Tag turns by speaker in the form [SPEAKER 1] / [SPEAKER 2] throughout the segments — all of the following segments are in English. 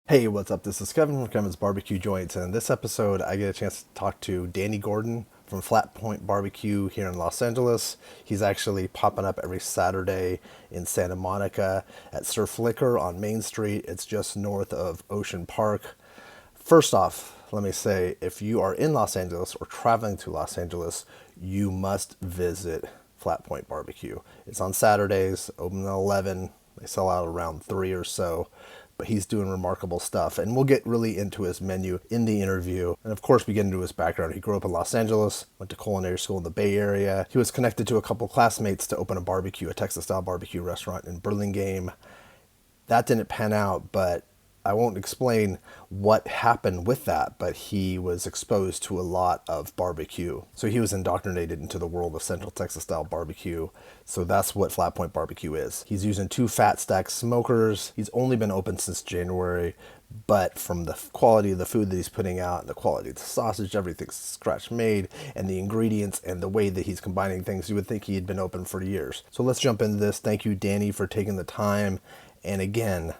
[SPEAKER 1] Hey, what's up? This is Kevin from Kevin's BBQ Joints, and in this episode, I get a chance to talk to Danny Gordon from Flatpoint Barbecue here in Los Angeles. He's actually popping up every Saturday in Santa Monica at Surf Liquor on Main Street. It's just north of Ocean Park. First off, let me say, if you are in Los Angeles or traveling to Los Angeles, you must visit Flatpoint Barbecue. It's on Saturdays, open at 11. They sell out around 3 or so, but he's doing remarkable stuff. And we'll get really into his menu in the interview. And of course, we get into his background. He grew up in Los Angeles, went to culinary school in the Bay Area. He was connected to a couple classmates to open a Texas-style barbecue restaurant in Burlingame. That didn't pan out, but I won't explain what happened with that, but he was exposed to a lot of barbecue. So he was indoctrinated into the world of Central Texas style barbecue. So that's what Flatpoint Barbecue is. He's using 2 fat stack smokers. He's only been open since January, but from the quality of the food that he's putting out, and the quality of the sausage, everything's scratch made, and the ingredients and the way that he's combining things, you would think he had been open for years. So let's jump into this. Thank you, Danny, for taking the time. And again,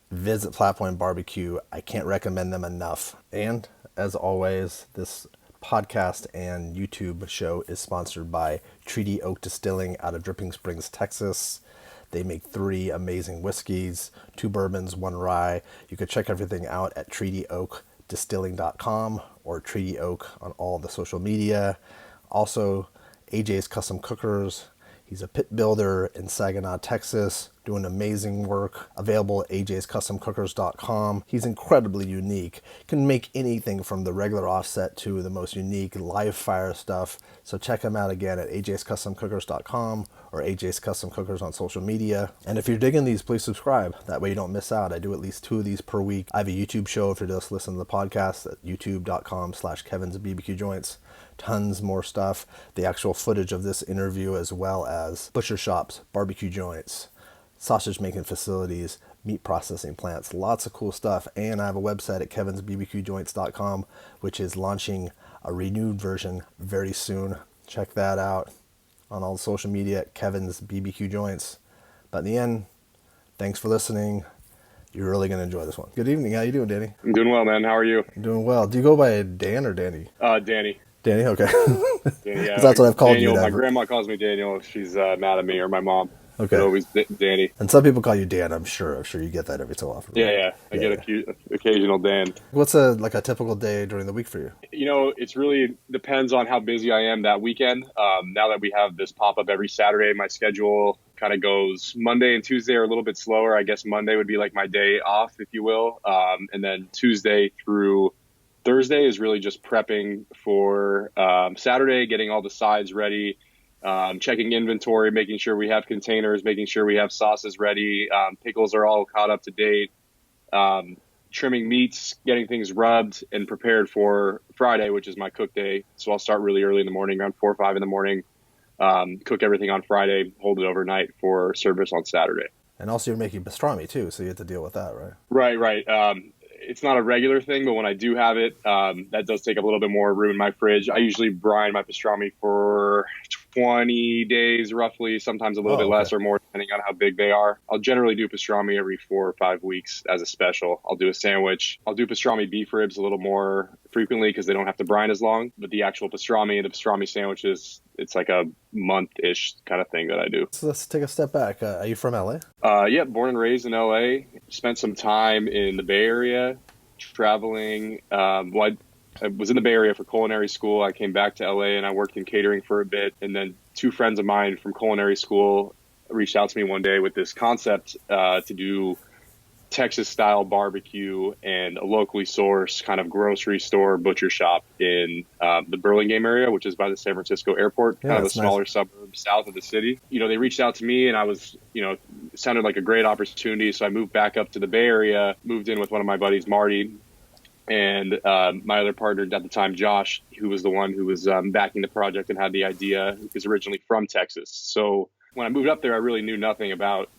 [SPEAKER 1] visit Flatpoint Barbecue. I can't recommend them enough. And as always, this podcast and YouTube show is sponsored by Treaty Oak Distilling out of Dripping Springs, Texas. They make 3 amazing whiskeys, 2 bourbons, 1 rye. You can check everything out at treatyoakdistilling.com or Treaty Oak on all the social media. Also, AJ's Custom Cookers. He's a pit builder in Saginaw, Texas, doing amazing work. Available at ajscustomcookers.com. He's incredibly unique. Can make anything from the regular offset to the most unique live fire stuff. So check him out again at ajscustomcookers.com or AJ's Custom Cookers on social media. And if you're digging these, please subscribe. That way you don't miss out. I do at least 2 of these per week. I have a YouTube show if you're just listening to the podcast at youtube.com/Kevin's BBQ Joints. Tons more stuff. The actual footage of this interview, as well as butcher shops, barbecue joints, sausage making facilities, meat processing plants, lots of cool stuff. And I have a website at kevinsbbqjoints.com, which is launching a renewed version very soon. Check that out on all the social media at Kevin's BBQ Joints. But in the end, thanks for listening. You're really going to enjoy this one. Good evening. How you doing, Danny?
[SPEAKER 2] I'm doing well, man. How are you?
[SPEAKER 1] I'm doing well. Do you go by Dan or Danny?
[SPEAKER 2] Danny.
[SPEAKER 1] Danny, okay.
[SPEAKER 2] Danny, yeah.
[SPEAKER 1] That's what I've called
[SPEAKER 2] Daniel,
[SPEAKER 1] you.
[SPEAKER 2] my grandma calls me Daniel if she's mad at me, or my mom.
[SPEAKER 1] Okay.
[SPEAKER 2] But always Danny.
[SPEAKER 1] And some people call you Dan, I'm sure. I'm sure you get that every so often. Right?
[SPEAKER 2] Yeah. I get occasional Dan.
[SPEAKER 1] What's a typical day during the week for you?
[SPEAKER 2] You know, it's really depends on how busy I am that weekend. Now that we have this pop-up every Saturday, my schedule kind of goes Monday and Tuesday are a little bit slower. I guess Monday would be like my day off, if you will. And then Tuesday through Thursday is really just prepping for Saturday, getting all the sides ready, checking inventory, making sure we have containers, making sure we have sauces ready. Pickles are all caught up to date. Trimming meats, getting things rubbed and prepared for Friday, which is my cook day. So I'll start really early in the morning, around 4 or 5 in the morning, cook everything on Friday, hold it overnight for service on Saturday.
[SPEAKER 1] And also you're making pastrami too, so you have to deal with that, right?
[SPEAKER 2] Right. It's not a regular thing, but when I do have it, that does take up a little bit more room in my fridge. I usually brine my pastrami for 20 days, roughly, sometimes a little bit less or more, depending on how big they are. I'll generally do pastrami every 4 or 5 weeks as a special. I'll do a sandwich. I'll do pastrami beef ribs a little more frequently because they don't have to brine as long. But the actual pastrami and the pastrami sandwiches, it's like a month-ish kind of thing that I do.
[SPEAKER 1] So let's take a step back. Are you from LA?
[SPEAKER 2] Yeah, born and raised in LA. Spent some time in the Bay Area, traveling. I was in the Bay Area for culinary school. I came back to LA and I worked in catering for a bit. And then 2 friends of mine from culinary school reached out to me one day with this concept to do Texas style barbecue and a locally sourced kind of grocery store butcher shop in the Burlingame area, which is by the San Francisco airport, kind of a smaller suburb south of the city. You know, they reached out to me and I was, it sounded like a great opportunity. So I moved back up to the Bay Area, moved in with one of my buddies, Marty, and my other partner at the time, Josh, who was the one who was backing the project and had the idea, is originally from Texas. So when I moved up there, I really knew nothing about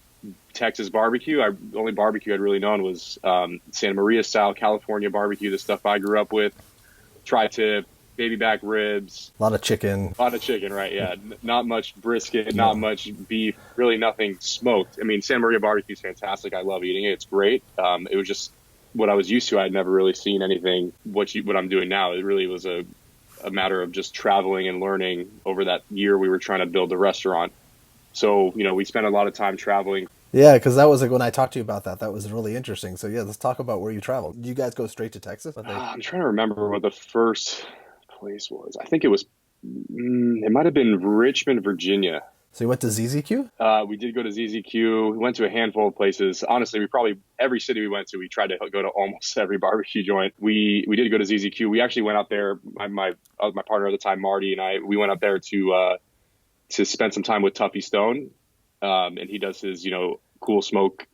[SPEAKER 2] Texas barbecue. The only barbecue I'd really known was Santa Maria style California barbecue, the stuff I grew up with. Tri-tip, baby back ribs.
[SPEAKER 1] A lot of chicken,
[SPEAKER 2] right? Yeah. Not much brisket, not much beef, really nothing smoked. I mean, Santa Maria barbecue is fantastic. I love eating it. It's great. It was just what I was used to. I'd never really seen anything what I'm doing now. It really was a matter of just traveling and learning over that year we were trying to build the restaurant. So, we spent a lot of time traveling.
[SPEAKER 1] Yeah, because that was like when I talked to you about that. That was really interesting. So yeah, let's talk about where you traveled. Did you guys go straight to Texas?
[SPEAKER 2] I'm trying to remember what the first place was. I think it might have been Richmond, Virginia.
[SPEAKER 1] So you went to ZZQ?
[SPEAKER 2] We did go to ZZQ. We went to a handful of places. Honestly, every city we went to, we tried to go to almost every barbecue joint. We did go to ZZQ. We actually went out there. My partner at the time, Marty, and we went up there to spend some time with Tuffy Stone. And he does his, cool smoke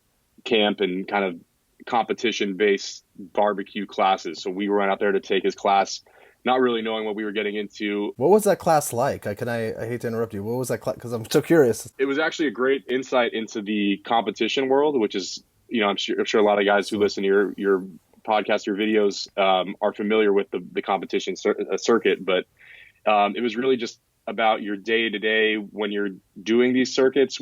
[SPEAKER 2] camp and kind of competition-based barbecue classes. So we went out there to take his class, not really knowing what we were getting into.
[SPEAKER 1] What was that class like? I hate to interrupt you. What was that class? Because I'm so curious.
[SPEAKER 2] It was actually a great insight into the competition world, which is, I'm sure a lot of guys who listen to your podcast, your videos, are familiar with the competition circuit. But it was really just about your day to day when you're doing these circuits,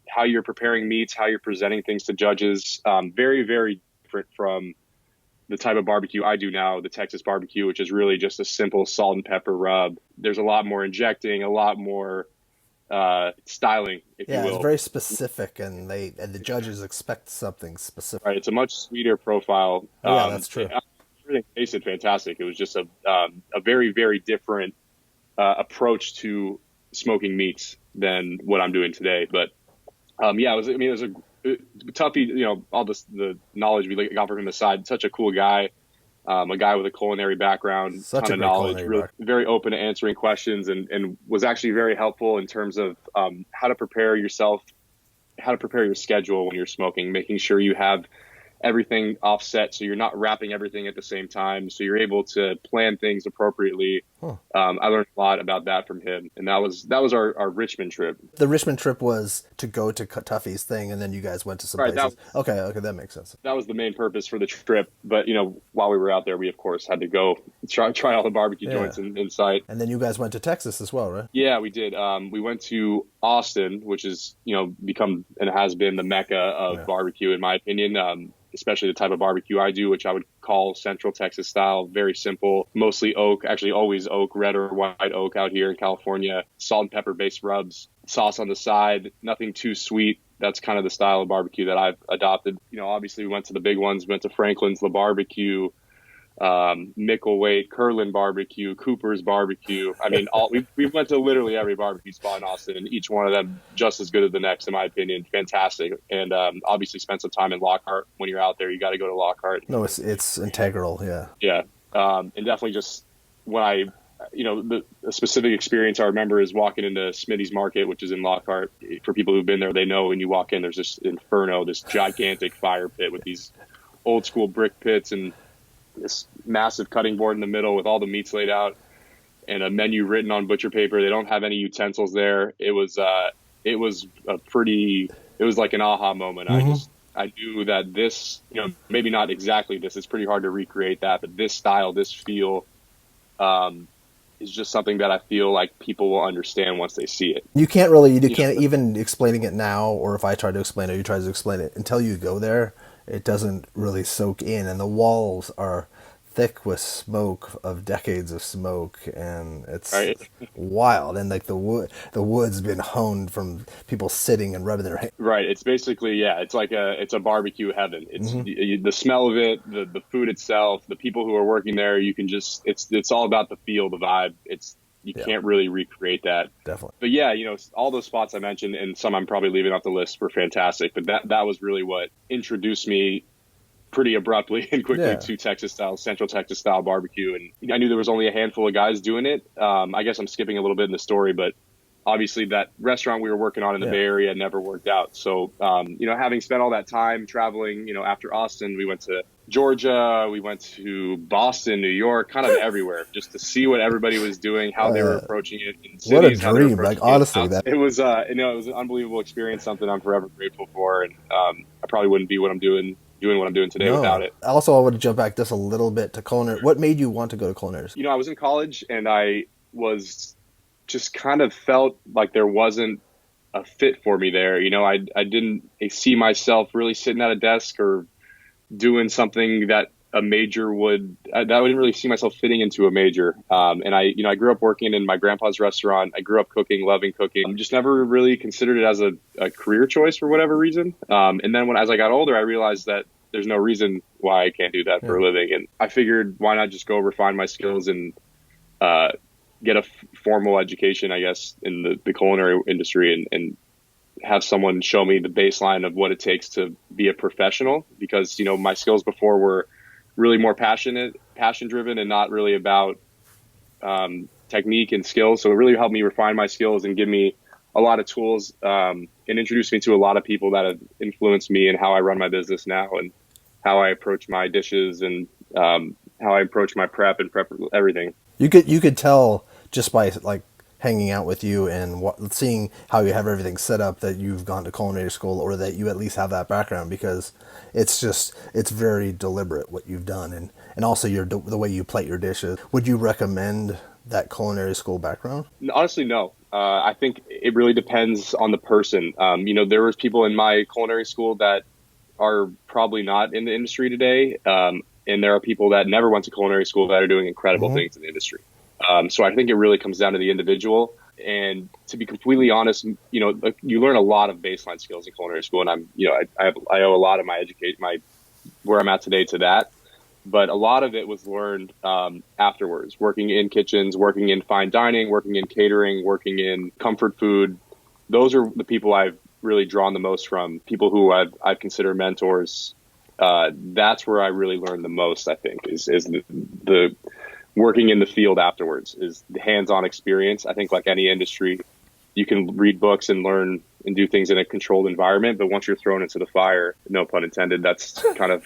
[SPEAKER 2] how you're preparing meats, how you're presenting things to judges. Very, very different from the type of barbecue I do now, the Texas BBQ, which is really just a simple salt and pepper rub. There's a lot more injecting, a lot more styling, if you will.
[SPEAKER 1] Yeah, it's very specific, and the judges expect something specific.
[SPEAKER 2] Right, it's a much sweeter profile.
[SPEAKER 1] Yeah, that's true.
[SPEAKER 2] Everything tasted fantastic. It was just a very, very different approach to smoking meats than what I'm doing today. But it was a Tuffy, all the knowledge we got from him aside, such a cool guy, a guy with a culinary background,
[SPEAKER 1] Such
[SPEAKER 2] ton of knowledge, really very open to answering questions, and was actually very helpful in terms of how to prepare yourself, how to prepare your schedule when you're smoking, making sure you have everything offset so you're not wrapping everything at the same time, so you're able to plan things appropriately. I learned a lot about that from him, and that was our Richmond trip.
[SPEAKER 1] The Richmond trip was to go to Tuffy's thing, and then you guys went to some places. Okay, that makes sense.
[SPEAKER 2] That was the main purpose for the trip, but while we were out there, we of course had to go try all the barbecue joints in sight.
[SPEAKER 1] And then you guys went to Texas as well, right?
[SPEAKER 2] Yeah, we did. We went to Austin, which is become and has been the mecca of barbecue, in my opinion. Especially the type of barbecue I do, which I would call Central Texas style, very simple, mostly oak, actually always oak, red or white oak out here in California, salt and pepper based rubs, sauce on the side, nothing too sweet. That's kind of the style of barbecue that I've adopted. Obviously we went to the big ones, went to Franklin's La Barbecue, Micklethwait, Curlin Barbecue, Cooper's Barbecue. I mean, we went to literally every barbecue spot in Austin, and each one of them just as good as the next, in my opinion. Fantastic. And obviously spent some time in Lockhart. When you're out there, you got to go to Lockhart.
[SPEAKER 1] No, it's integral.
[SPEAKER 2] Yeah. And definitely just when the specific experience I remember is walking into Smitty's Market, which is in Lockhart. For people who've been there, they know when you walk in, there's this inferno, this gigantic fire pit with these old school brick pits and this massive cutting board in the middle with all the meats laid out and a menu written on butcher paper. They don't have any utensils there. It was like an aha moment. I knew that this, maybe not exactly this, it's pretty hard to recreate that, but this style, this feel, is just something that I feel like people will understand once they see it.
[SPEAKER 1] You can't even explaining it now, or if I try to explain it, you try to explain it, until you go there, it doesn't really soak in, and the walls are thick with smoke of decades of smoke, and it's wild. And like the wood's been honed from people sitting and rubbing their hands.
[SPEAKER 2] Right. It's basically it's a barbecue heaven. It's the smell of it, the food itself, the people who are working there. You can just it's all about the feel, the vibe. You can't really recreate that.
[SPEAKER 1] Definitely.
[SPEAKER 2] But yeah, all those spots I mentioned, and some I'm probably leaving off the list, were fantastic. But that was really what introduced me pretty abruptly and quickly to Central Texas style barbecue. And I knew there was only a handful of guys doing it. I guess I'm skipping a little bit in the story, but obviously that restaurant we were working on in the Bay Area never worked out. So, having spent all that time traveling, after Austin, we went to Georgia, we went to Boston, New York, kind of everywhere, just to see what everybody was doing, how they were approaching it in cities.
[SPEAKER 1] What a dream! Like honestly,
[SPEAKER 2] it was it was an unbelievable experience, something I'm forever grateful for, and I probably wouldn't be what I'm doing what I'm doing today without it.
[SPEAKER 1] Also, I want to jump back just a little bit to Culinary. What made you want to go to Culinary?
[SPEAKER 2] I was in college, and I was just kind of felt like there wasn't a fit for me there. I didn't see myself really sitting at a desk or doing something that a major would, that I wouldn't really see myself fitting into a major. And I grew up working in my grandpa's restaurant. I grew up cooking, loving cooking. Just never really considered it as a career choice for whatever reason. And then as I got older, I realized that there's no reason why I can't do that for a living. And I figured, why not just go refine my skills and get a formal education, I guess, in the culinary industry, and have someone show me the baseline of what it takes to be a professional. Because, my skills before were really more passion driven and not really about technique and skills. So it really helped me refine my skills and give me a lot of tools, and introduced me to a lot of people that have influenced me in how I run my business now, and how I approach my dishes, and how I approach my prep everything.
[SPEAKER 1] You could tell just by like hanging out with you and seeing how you have everything set up that you've gone to culinary school, or that you at least have that background, because it's very deliberate what you've done, and also the way you plate your dishes. Would you recommend that culinary school background?
[SPEAKER 2] Honestly, no. I think it really depends on the person. There was people in my culinary school that are probably not in the industry today. And there are people that never went to culinary school that are doing incredible things in the industry. So I think it really comes down to the individual. And to be completely honest, you learn a lot of baseline skills in culinary school, and I owe a lot of my where I'm at today to that. But a lot of it was learned afterwards, working in kitchens, working in fine dining, working in catering, working in comfort food. Those are the people I've really drawn the most from, people who I've considered mentors. That's where I really learned the most, I think, is the working in the field afterwards, is the hands-on experience. I think like any industry, you can read books and learn and do things in a controlled environment, but once you're thrown into the fire, no pun intended, that's kind of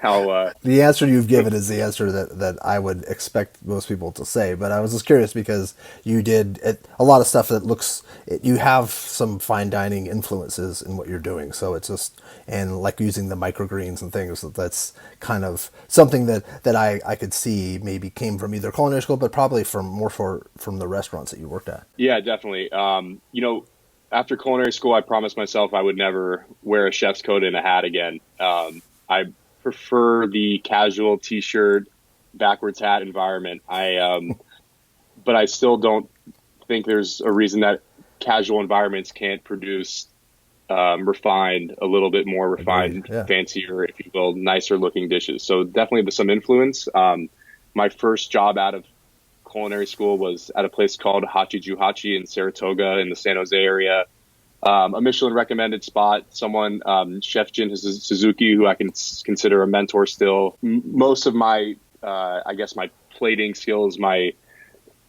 [SPEAKER 2] how
[SPEAKER 1] the answer you've given is the answer that I would expect most people to say. But I was just curious because you did a lot of stuff that you have some fine dining influences in what you're doing. So it's just, and like using the microgreens and things, that's kind of something that I could see maybe came from either culinary school, but probably from the restaurants that you worked at.
[SPEAKER 2] Yeah, definitely. After culinary school, I promised myself I would never wear a chef's coat and a hat again. I prefer the casual t-shirt, backwards hat environment. But I still don't think there's a reason that casual environments can't produce a little bit more refined, fancier, if you will, nicer looking dishes. So definitely there's some influence. My first job out of culinary school was at a place called Hachi Juhachi in Saratoga in the San Jose area. A Michelin recommended spot, someone, Chef Jin Suzuki, who I can consider a mentor still. Most of my, my plating skills, my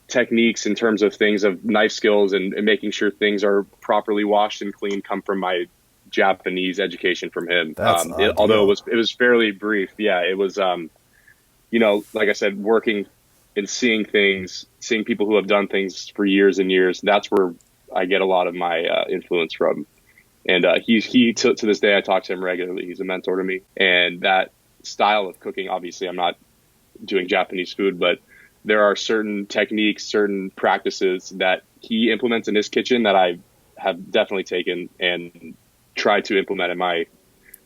[SPEAKER 2] techniques in terms of things of knife skills and making sure things are properly washed and clean come from my Japanese education from him. Although it was fairly brief. Yeah, it was, like I said, working and seeing people who have done things for years and years. That's where I get a lot of my influence from. And he to this day, I talk to him regularly. He's a mentor to me. And that style of cooking, obviously I'm not doing Japanese food, but there are certain techniques, certain practices that he implements in his kitchen that I have definitely taken and tried to implement in my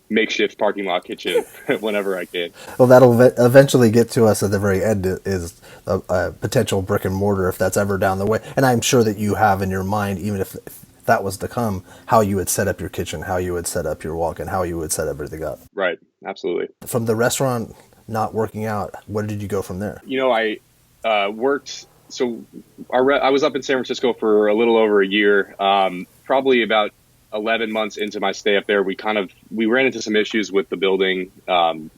[SPEAKER 2] makeshift parking lot kitchen whenever I can.
[SPEAKER 1] Well, that'll eventually get to us at the very end, is a potential brick and mortar, if that's ever down the way. And I'm sure that you have in your mind, even if that was to come, how you would set up your kitchen, how you would set up your walk-in, how you would set everything up.
[SPEAKER 2] Right. Absolutely.
[SPEAKER 1] From the restaurant not working out, where did you go from there?
[SPEAKER 2] I worked. So I was up in San Francisco for a little over a year, probably about 11 months into my stay up there. We ran into some issues with the building. To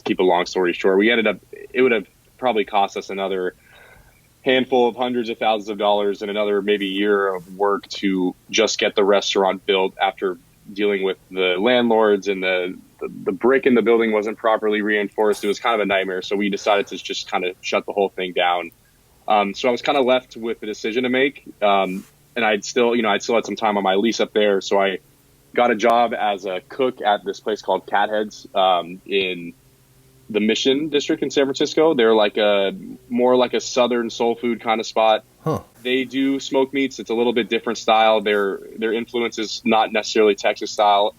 [SPEAKER 2] keep a long story short, it would have probably cost us another handful of hundreds of thousands of dollars and another maybe year of work to just get the restaurant built, after dealing with the landlords, and the brick in the building wasn't properly reinforced. It was kind of a nightmare. So we decided to just kind of shut the whole thing down. So I was kind of left with a decision to make. And I'd still had some time on my lease up there. So I got a job as a cook at this place called Catheads in the Mission District in San Francisco. They're more like a Southern soul food kind of spot.
[SPEAKER 1] Huh.
[SPEAKER 2] They do smoked meats. It's a little bit different style. Their influence is not necessarily Texas style.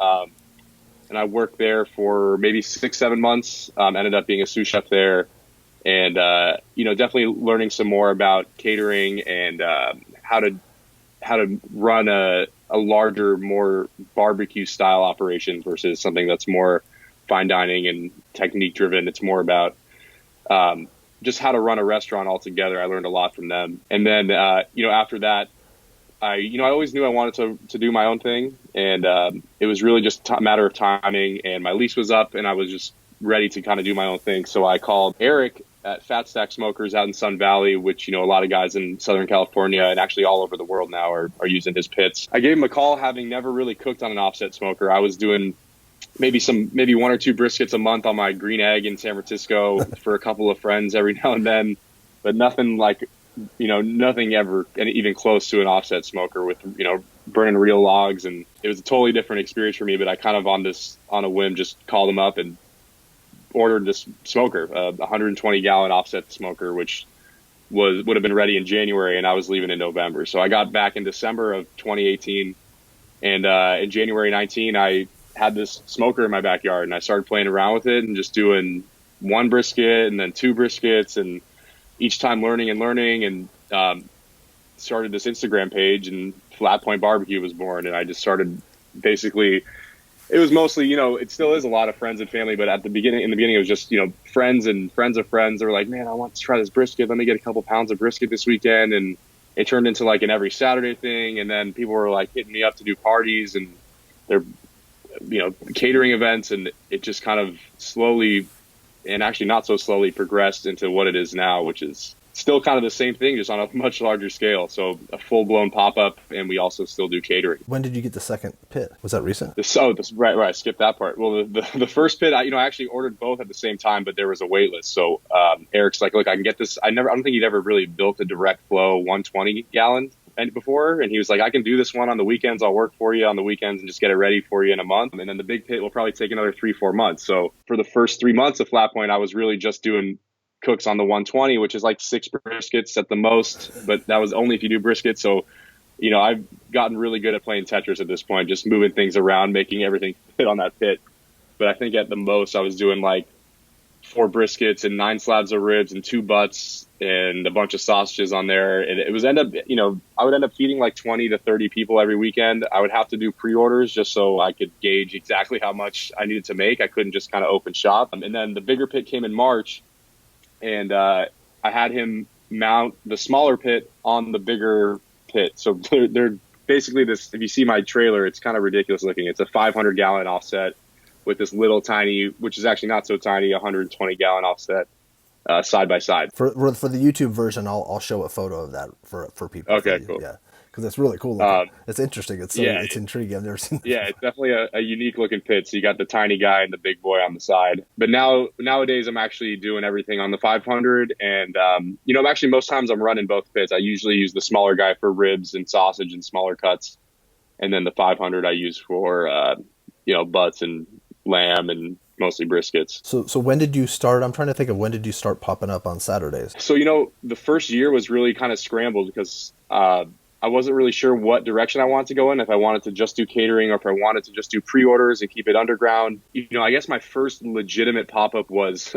[SPEAKER 2] and I worked there for maybe 6, 7 months. Ended up being a sous chef there, and definitely learning some more about catering and how to run a larger, more barbecue style operation versus something that's more fine dining and technique driven. It's more about just how to run a restaurant altogether. I learned a lot from them. And then, after that, I always knew I wanted to do my own thing. And it was really just a matter of timing. And my lease was up and I was just ready to kind of do my own thing. So I called Eric at Fat Stack Smokers out in Sun Valley, which, a lot of guys in Southern California and actually all over the world now are using his pits. I gave him a call, having never really cooked on an offset smoker. I was doing maybe 1 or 2 briskets a month on my green egg in San Francisco for a couple of friends every now and then, but nothing like, nothing ever even close to an offset smoker with, burning real logs. And it was a totally different experience for me, but I kind of on a whim just called him up and ordered this smoker, a 120 gallon offset smoker, which would have been ready in January, and I was leaving in November. So I got back in December of 2018, and in January 19, I had this smoker in my backyard, and I started playing around with it and just doing 1 brisket and then 2 briskets, and each time learning and started this Instagram page, and Flatpoint Barbecue was born. And I just started basically, it was mostly, it still is a lot of friends and family, but in the beginning it was just, friends and friends of friends. They were like, man, I want to try this brisket. Let me get a couple pounds of brisket this weekend. And it turned into like an every Saturday thing. And then people were like hitting me up to do parties and they're, catering events. And it just kind of slowly, and actually not so slowly, progressed into what it is now, which is still kind of the same thing, just on a much larger scale. So a full-blown pop-up, and we also still do catering.
[SPEAKER 1] When did you get the second pit? Was that recent?
[SPEAKER 2] Right. I skipped that part. Well, the first pit, I actually ordered both at the same time, but there was a wait list. So Eric's like, look, I can get this. I don't think he'd ever really built a direct flow 120 gallon before, and he was like, I can do this one on the weekends. I'll work for you on the weekends and just get it ready for you in a month. And then the big pit will probably take another 3-4 months. So for the first 3 months of Flatpoint, I was really just doing cooks on the 120, which is like 6 briskets at the most, but that was only if you do briskets. So, I've gotten really good at playing Tetris at this point, just moving things around, making everything fit on that pit. But I think at the most I was doing like 4 briskets and 9 slabs of ribs and 2 butts and a bunch of sausages on there. And it was I would end up feeding like 20 to 30 people every weekend. I would have to do pre-orders just so I could gauge exactly how much I needed to make. I couldn't just kind of open shop. And then the bigger pit came in March, and I had him mount the smaller pit on the bigger pit. So they're basically this, if you see my trailer, it's kind of ridiculous looking. It's a 500 gallon offset with this little tiny, which is actually not so tiny, 120 gallon offset side by side.
[SPEAKER 1] For the YouTube version, I'll show a photo of that for people.
[SPEAKER 2] Okay, cool.
[SPEAKER 1] Yeah, because it's really cool looking. It's interesting. It's intriguing. I've never seen that.
[SPEAKER 2] Yeah, it's definitely a unique looking pit. So you got the tiny guy and the big boy on the side. But nowadays I'm actually doing everything on the 500. And, actually most times I'm running both pits. I usually use the smaller guy for ribs and sausage and smaller cuts. And then the 500 I use for, butts and lamb and mostly briskets.
[SPEAKER 1] So when did you start? I'm trying to think of when did you start popping up on Saturdays?
[SPEAKER 2] So, the first year was really kind of scrambled because, I wasn't really sure what direction I wanted to go in, if I wanted to just do catering or if I wanted to just do pre-orders and keep it underground. I guess my first legitimate pop-up was,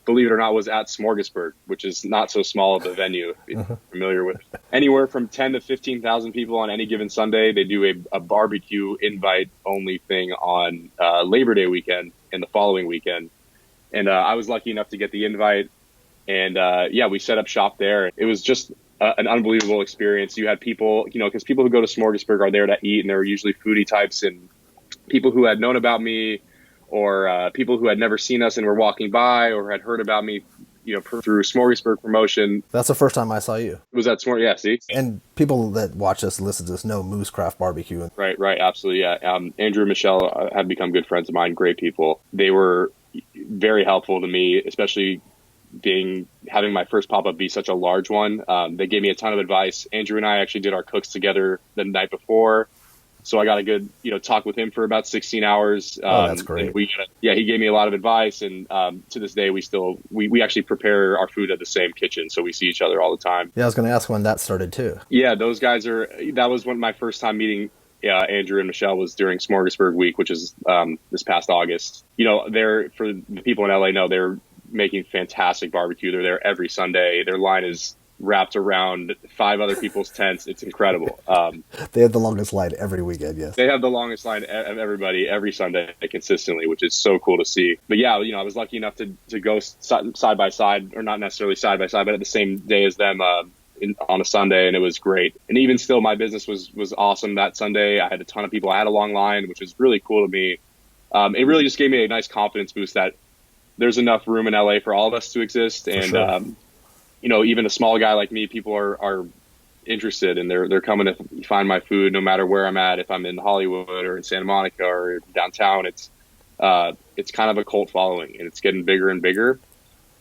[SPEAKER 2] believe it or not, was at Smorgasburg, which is not so small of a venue, if you're familiar with. Anywhere from 10 to 15,000 people on any given Sunday. They do a barbecue invite-only thing on Labor Day weekend and the following weekend. And I was lucky enough to get the invite. And we set up shop there. It was just an unbelievable experience. You had people, because people who go to Smorgasburg are there to eat, and they're usually foodie types, and people who had known about me or people who had never seen us and were walking by or had heard about me, through Smorgasburg promotion.
[SPEAKER 1] That's the first time I saw you.
[SPEAKER 2] Was that Yeah, see?
[SPEAKER 1] And people that watch us and listen to this know Moose Craft Barbecue.
[SPEAKER 2] Right, absolutely, yeah. Andrew and Michelle have become good friends of mine, great people. They were very helpful to me, especially having my first pop-up be such a large one. They gave me a ton of advice. Andrew and I actually did our cooks together the night before, so I got a good talk with him for about 16 hours.
[SPEAKER 1] That's great.
[SPEAKER 2] He gave me a lot of advice, and to this day we actually prepare our food at the same kitchen, so we see each other all the time.
[SPEAKER 1] Yeah, I was going to ask when that started too.
[SPEAKER 2] Yeah, those guys that was my first time meeting Andrew and Michelle, was during Smorgasburg week, which is this past August. They're, for the people in LA know, they're making fantastic barbecue. They're there every Sunday. Their line is wrapped around 5 other people's tents. It's incredible.
[SPEAKER 1] They have the longest line every weekend, yes.
[SPEAKER 2] They have the longest line of everybody every Sunday consistently, which is so cool to see. But yeah, I was lucky enough to go side by side, or not necessarily side by side, but at the same day as them on a Sunday, and it was great. And even still, my business was awesome that Sunday. I had a ton of people. I had a long line, which was really cool to me. It really just gave me a nice confidence boost that there's enough room in LA for all of us to exist. And,
[SPEAKER 1] sure.
[SPEAKER 2] Even a small guy like me, people are interested, and they're coming to find my food no matter where I'm at. If I'm in Hollywood or in Santa Monica or downtown, it's kind of a cult following, and it's getting bigger and bigger.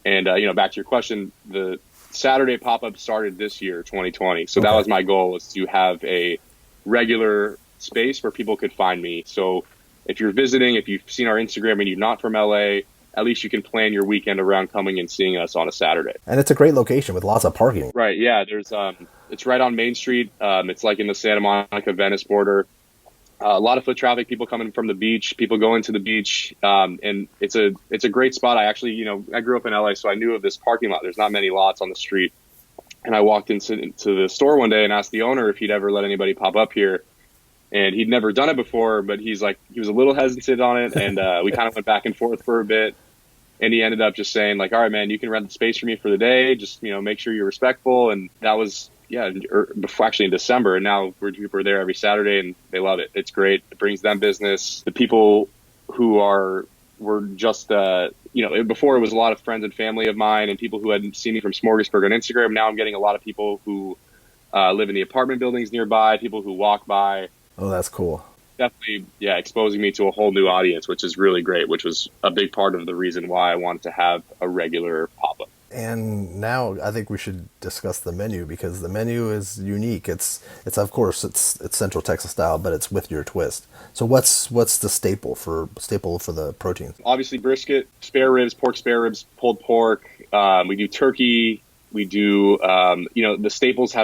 [SPEAKER 2] And, back to your question, the Saturday pop-up started this year, 2020. So that was my goal, was to have a regular space where people could find me. So if you're visiting, if you've seen our Instagram and you're not from LA, at least you can plan your weekend around coming and seeing us on a Saturday.
[SPEAKER 1] And it's a great location with lots of parking.
[SPEAKER 2] Right. Yeah. There's, it's right on Main Street. It's like in the Santa Monica, Venice border. A lot of foot traffic, people coming from the beach, people going to the beach. And it's a great spot. I actually, I grew up in LA, so I knew of this parking lot. There's not many lots on the street. And I walked into the store one day and asked the owner if he'd ever let anybody pop up here. And he'd never done it before, but he was a little hesitant on it. And we kind of went back and forth for a bit. And he ended up just saying, like, all right, man, you can rent the space for me for the day. Just, make sure you're respectful. And that was, before, actually in December. And now we're there every Saturday, and they love it. It's great. It brings them business. The people who were just, before it was a lot of friends and family of mine and people who hadn't seen me from Smorgasburg on Instagram. Now I'm getting a lot of people who live in the apartment buildings nearby, people who walk by.
[SPEAKER 1] Oh, that's cool.
[SPEAKER 2] Definitely, exposing me to a whole new audience, which is really great, which was a big part of the reason why I wanted to have a regular pop-up.
[SPEAKER 1] And now I think we should discuss the menu, because the menu is unique. It's of course it's Central Texas style, but it's with your twist. So what's the staple for the proteins?
[SPEAKER 2] Obviously brisket, spare ribs, pork spare ribs, pulled pork. We do turkey. We do the staples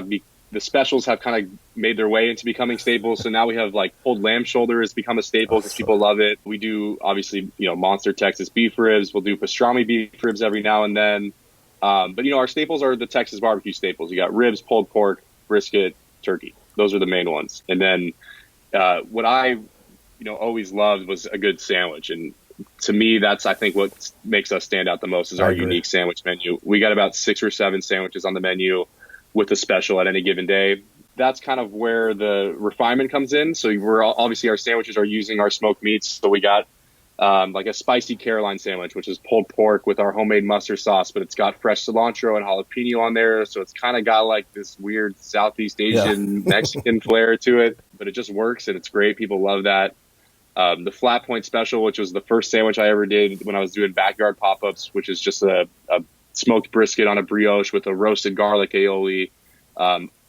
[SPEAKER 2] the specials have kind of made their way into becoming staples. So now we have like pulled lamb shoulder has become a staple because people love it. We do obviously, monster Texas beef ribs. We'll do pastrami beef ribs every now and then. But our staples are the Texas barbecue staples. You got ribs, pulled pork, brisket, turkey. Those are the main ones. And then what I, always loved was a good sandwich. And to me, that's, I think, what makes us stand out the most is our unique sandwich menu. We got about 6 or 7 sandwiches on the menu with a special at any given day. That's kind of where the refinement comes in. So obviously our sandwiches are using our smoked meats. So we got like a spicy Caroline sandwich, which is pulled pork with our homemade mustard sauce, but it's got fresh cilantro and jalapeno on there. So it's kind of got like this weird Southeast Asian Mexican flair to it, but it just works and it's great. People love that. The Flatpoint special, which was the first sandwich I ever did when I was doing backyard pop-ups, which is just a smoked brisket on a brioche with a roasted garlic aioli,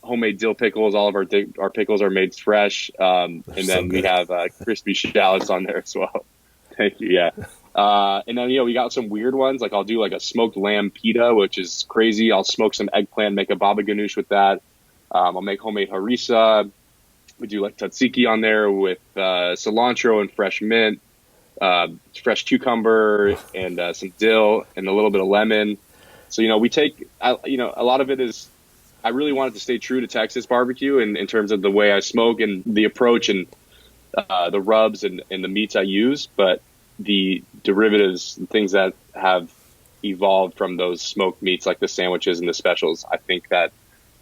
[SPEAKER 2] homemade dill pickles. All of our pickles are made fresh. And then we have crispy shallots on there as well. Thank you. Yeah. And then, we got some weird ones. Like I'll do like a smoked lamb pita, which is crazy. I'll smoke some eggplant, make a baba ganoush with that. I'll make homemade harissa. We do like tzatziki on there with cilantro and fresh mint, fresh cucumber and some dill and a little bit of lemon. So, we take, a lot of it is, I really wanted to stay true to Texas barbecue in terms of the way I smoke and the approach and the rubs and the meats I use, but the derivatives and things that have evolved from those smoked meats, like the sandwiches and the specials, I think that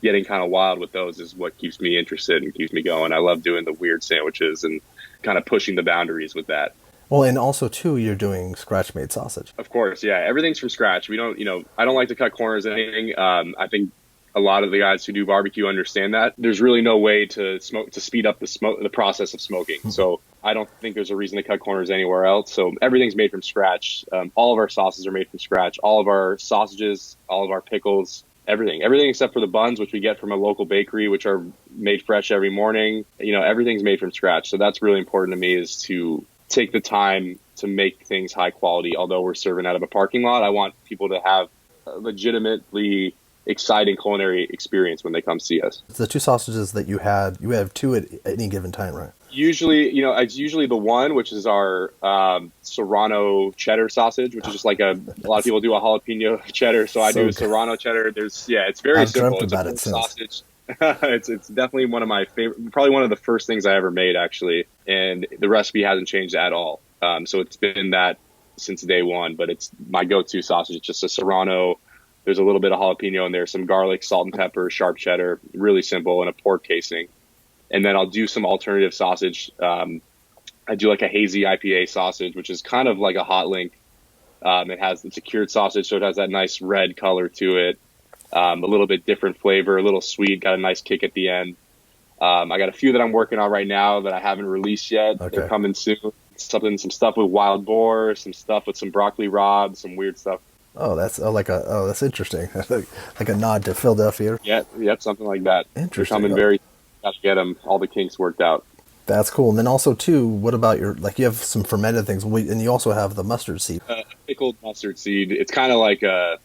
[SPEAKER 2] getting kind of wild with those is what keeps me interested and keeps me going. I love doing the weird sandwiches and kind of pushing the boundaries with that.
[SPEAKER 1] Well, and also too, you're doing scratch-made sausage.
[SPEAKER 2] Of course, yeah. Everything's from scratch. We don't, I don't like to cut corners or anything. I think a lot of the guys who do barbecue understand that there's really no way to speed up the process of smoking. So I don't think there's a reason to cut corners anywhere else. So everything's made from scratch. All of our sauces are made from scratch. All of our sausages, all of our pickles, everything except for the buns, which we get from a local bakery, which are made fresh every morning. Everything's made from scratch. So that's really important to me, is to take the time to make things high quality. Although we're serving out of a parking lot, I want people to have legitimately exciting culinary experience when they come see us.
[SPEAKER 1] The two sausages that you have two at any given time, right?
[SPEAKER 2] Usually, it's usually the one, which is our Serrano cheddar sausage, which is just like a lot of people do a jalapeno cheddar. So I do a Serrano cheddar. It's very simple.
[SPEAKER 1] I've dreamt about
[SPEAKER 2] it's
[SPEAKER 1] it
[SPEAKER 2] a sausage. It's definitely one of my favorite, probably one of the first things I ever made, actually. And the recipe hasn't changed at all. So it's been that since day one, but it's my go-to sausage. It's just a Serrano. There's a little bit of jalapeno in there, some garlic, salt and pepper, sharp cheddar, really simple, and a pork casing. And then I'll do some alternative sausage. I do like a hazy IPA sausage, which is kind of like a hot link. It's a cured sausage, so it has that nice red color to it. A little bit different flavor, a little sweet, got a nice kick at the end. I got a few that I'm working on right now that I haven't released yet. Okay. They're coming soon. Some stuff with wild boar, some stuff with some broccoli rabe, some weird stuff.
[SPEAKER 1] Oh, that's interesting. Like a nod to Philadelphia.
[SPEAKER 2] Yeah, something like that.
[SPEAKER 1] Interesting.
[SPEAKER 2] They're coming got to get them, all the kinks worked out.
[SPEAKER 1] That's cool. And then also, too, what about you have some fermented things, and you also have the mustard seed.
[SPEAKER 2] Pickled mustard seed. It's kind of like a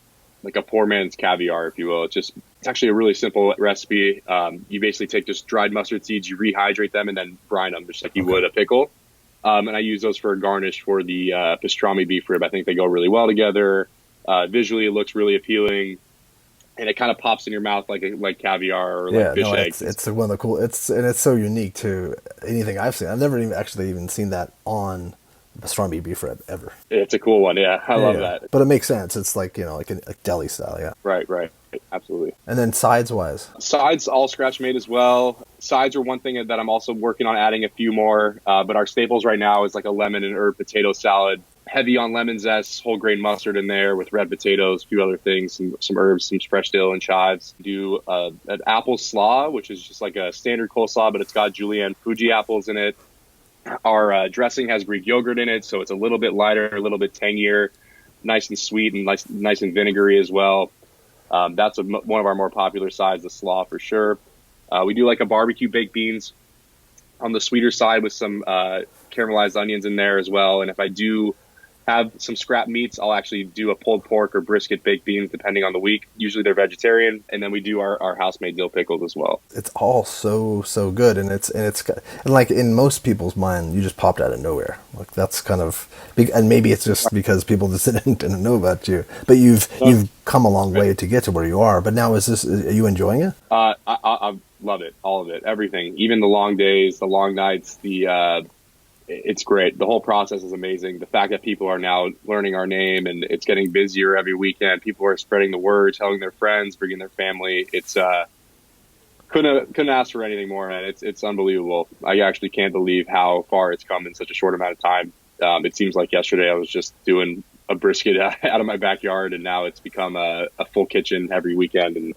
[SPEAKER 2] poor man's caviar, if you will. It's actually a really simple recipe. You basically take just dried mustard seeds, you rehydrate them, and then brine them just like you would a pickle. And I use those for a garnish for the pastrami beef rib. I think they go really well together. Visually, it looks really appealing. And it kind of pops in your mouth like caviar or like fish eggs.
[SPEAKER 1] It's one of the cool. It's so unique to anything I've seen. I've never even seen that on pastrami beef rib ever.
[SPEAKER 2] It's a cool one, yeah. I love that.
[SPEAKER 1] But it makes sense. It's like like a deli style, yeah.
[SPEAKER 2] Right, absolutely.
[SPEAKER 1] And then sides
[SPEAKER 2] all scratch made as well. Sides are one thing that I'm also working on adding a few more. But our staples right now is like a lemon and herb potato salad. Heavy on lemon zest, whole grain mustard in there with red potatoes, a few other things, some herbs, some fresh dill and chives. Do an apple slaw, which is just like a standard coleslaw, but it's got julienne Fuji apples in it. Our dressing has Greek yogurt in it, so it's a little bit lighter, a little bit tangier, nice and sweet, and nice and vinegary as well. That's one of our more popular sides, the slaw for sure. We do like a barbecue baked beans on the sweeter side with some caramelized onions in there as well. And if I do have some scrap meats, I'll actually do a pulled pork or brisket baked beans depending on the week. Usually they're vegetarian, and then we do our house-made dill pickles as well.
[SPEAKER 1] It's all so good, and it's like in most people's mind, you just popped out of nowhere. Like that's kind of big, and maybe it's just because people just didn't know about you. But you've come a long way to get to where you are. But now are you enjoying it?
[SPEAKER 2] I love it, all of it, everything, even the long days, the long nights, it's great. The whole process is amazing. The fact that people are now learning our name and it's getting busier every weekend. People are spreading the word, telling their friends, bringing their family. It's couldn't ask for anything more, man. It's unbelievable. I actually can't believe how far it's come in such a short amount of time. It seems like yesterday I was just doing a brisket out of my backyard, and now it's become a full kitchen every weekend, and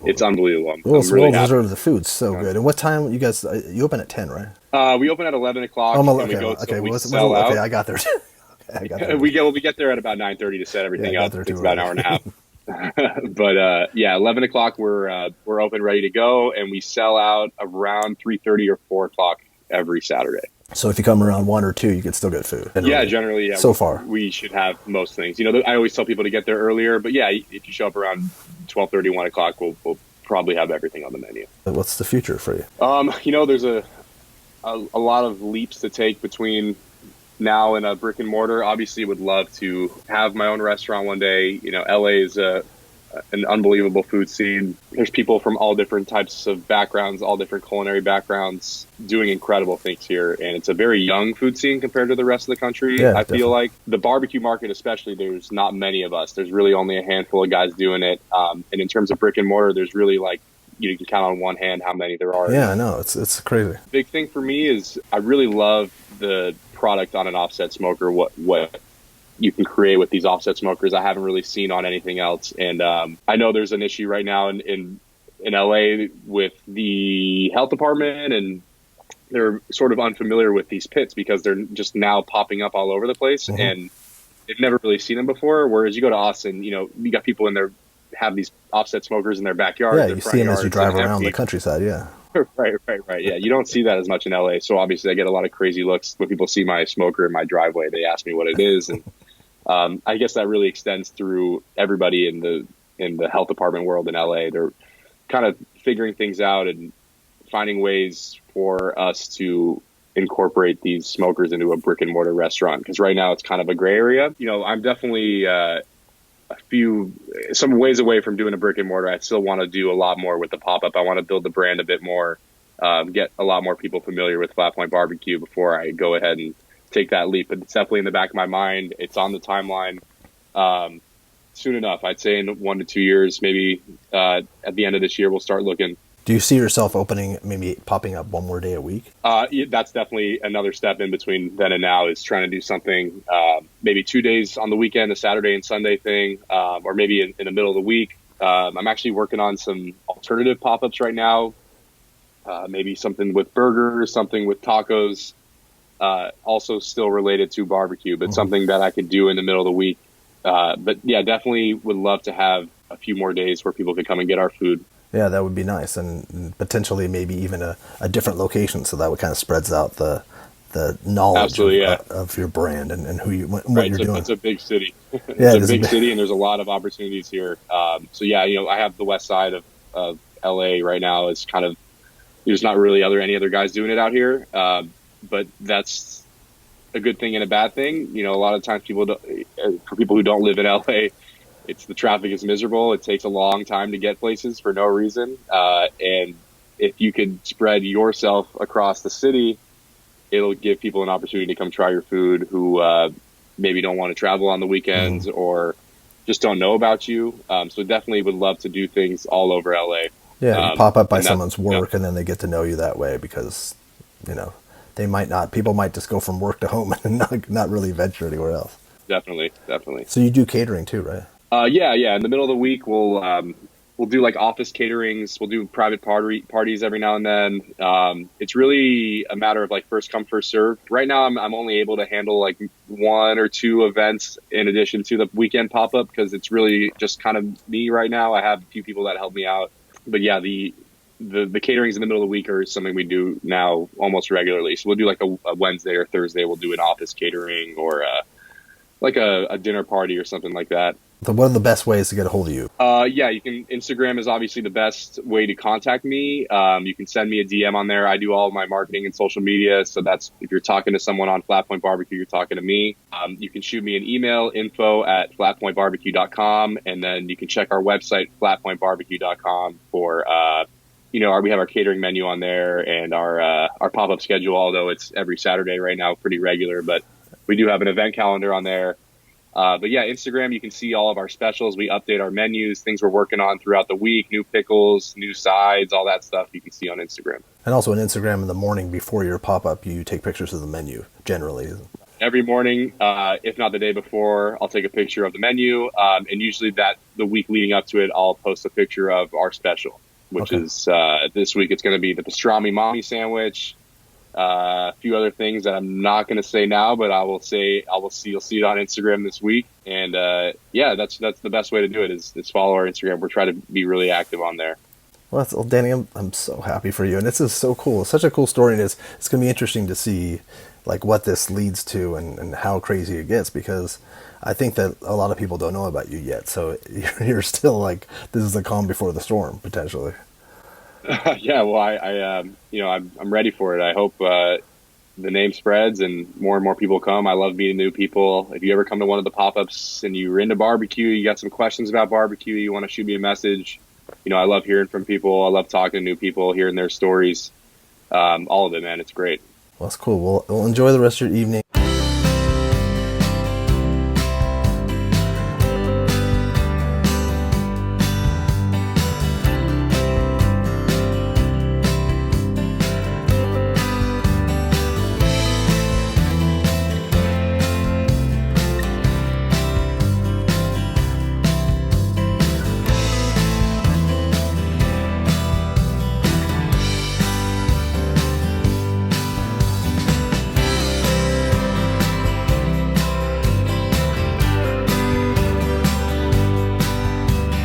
[SPEAKER 2] it's unbelievable. I'm really happy.
[SPEAKER 1] The food's so good. And what time you guys? You open at 10, right?
[SPEAKER 2] We open at 11 o'clock.
[SPEAKER 1] I got there.
[SPEAKER 2] We get there at about 9:30 to set everything up. It's about an hour and a half. But 11 o'clock we're open, ready to go, and we sell out around 3:30 or 4 o'clock every Saturday.
[SPEAKER 1] So if you come around 1 or 2, you can still get food.
[SPEAKER 2] Generally, yeah.
[SPEAKER 1] So far,
[SPEAKER 2] we should have most things. I always tell people to get there earlier, but yeah, if you show up around 12:30, 1 o'clock, we'll probably have everything on the menu.
[SPEAKER 1] What's the future for you?
[SPEAKER 2] There's a lot of leaps to take between now and a brick and mortar. Obviously, would love to have my own restaurant one day. LA is an unbelievable food scene. There's people from all different types of backgrounds, all different culinary backgrounds, doing incredible things here. And it's a very young food scene compared to the rest of the country. I feel like the barbecue market, especially, there's not many of us. There's really only a handful of guys doing it. And in terms of brick and mortar, there's really you can count on one hand how many there are.
[SPEAKER 1] Yeah, I know. It's crazy.
[SPEAKER 2] Big thing for me is I really love the product on an offset smoker, what you can create with these offset smokers. I haven't really seen on anything else. And I know there's an issue right now in LA with the health department, and they're sort of unfamiliar with these pits because they're just now popping up all over the place. Mm-hmm. And they've never really seen them before. Whereas you go to Austin, we got people in there, have these offset smokers in their backyard.
[SPEAKER 1] Yeah, you see them as you drive around the countryside, yeah.
[SPEAKER 2] Right. Yeah, you don't see that as much in LA. So obviously I get a lot of crazy looks when people see my smoker in my driveway. They ask me what it is. And I guess that really extends through everybody in in the health department world in LA. They're kind of figuring things out and finding ways for us to incorporate these smokers into a brick and mortar restaurant. Because right now it's kind of a gray area. I'm definitely some ways away from doing a brick and mortar. I still want to do a lot more with the pop-up. I want to build the brand a bit more, get a lot more people familiar with Flatpoint Barbecue before I go ahead and take that leap. But it's definitely in the back of my mind. It's on the timeline. Soon enough, I'd say in 1 to 2 years, maybe at the end of this year, we'll start looking.
[SPEAKER 1] Do you see yourself maybe popping up one more day a week?
[SPEAKER 2] That's definitely another step in between then and now, is trying to do something, maybe 2 days on the weekend, a Saturday and Sunday thing, or maybe in the middle of the week. I'm actually working on some alternative pop-ups right now, maybe something with burgers, something with tacos, also still related to barbecue, but something that I could do in the middle of the week. But yeah, definitely would love to have a few more days where people could come and get our food.
[SPEAKER 1] Yeah, that would be nice, and potentially maybe even a different location, so that would kind of spreads out the knowledge of your brand and who what you're doing.
[SPEAKER 2] It's a big city. It's a big city, and there's a lot of opportunities here. So yeah, I have the west side of LA right now. It's kind of, there's not really any other guys doing it out here, but that's a good thing and a bad thing. A lot of times for people who don't live in LA, the traffic is miserable. It takes a long time to get places for no reason. And if you could spread yourself across the city, it'll give people an opportunity to come try your food who maybe don't want to travel on the weekends or just don't know about you. So definitely would love to do things all over LA.
[SPEAKER 1] Yeah, pop up by someone's work, and then they get to know you that way, because, people might just go from work to home and not really venture anywhere else.
[SPEAKER 2] Definitely.
[SPEAKER 1] So you do catering too, right?
[SPEAKER 2] Yeah. In the middle of the week, we'll do like office caterings. We'll do private parties every now and then. It's really a matter of like first come, first serve. Right now, I'm only able to handle like 1 or 2 events in addition to the weekend pop up, because it's really just kind of me right now. I have a few people that help me out, but yeah, the caterings in the middle of the week are something we do now almost regularly. So we'll do like a Wednesday or Thursday. We'll do an office catering or like a dinner party or something like that.
[SPEAKER 1] So what are the best ways to get a hold of you?
[SPEAKER 2] Instagram is obviously the best way to contact me. You can send me a DM on there. I do all of my marketing and social media. So that's, if you're talking to someone on Flatpoint Barbecue, you're talking to me. You can shoot me an email, info@flatpointbarbecue.com. And then you can check our website, flatpointbarbecue.com for, we have our catering menu on there and our pop-up schedule, although it's every Saturday right now, pretty regular, but we do have an event calendar on there. But yeah, Instagram, you can see all of our specials. We update our menus, things we're working on throughout the week, new pickles, new sides, all that stuff you can see on Instagram. And
[SPEAKER 1] also on Instagram in the morning before your pop-up, you take pictures of the menu, generally.
[SPEAKER 2] Every morning, if not the day before, I'll take a picture of the menu. And usually the week leading up to it, I'll post a picture of our special, which is this week it's going to be the pastrami mommy sandwich. A few other things that I'm not going to say now, but you'll see it on Instagram this week. And that's the best way to do it is follow our Instagram. We're trying to be really active on there.
[SPEAKER 1] Well, Danny, I'm so happy for you, and this is so cool. It's such a cool story, and it's going to be interesting to see like what this leads to and how crazy it gets, because I think that a lot of people don't know about you yet. So you're still like, this is the calm before the storm, potentially.
[SPEAKER 2] Yeah, well, I'm ready for it. I hope the name spreads and more people come. I love meeting new people. If you ever come to one of the pop-ups and you're into barbecue, you got some questions about barbecue, you want to shoot me a message. I love hearing from people. I love talking to new people, hearing their stories. All of it, man. It's great.
[SPEAKER 1] Well, that's cool. We'll enjoy the rest of your evening.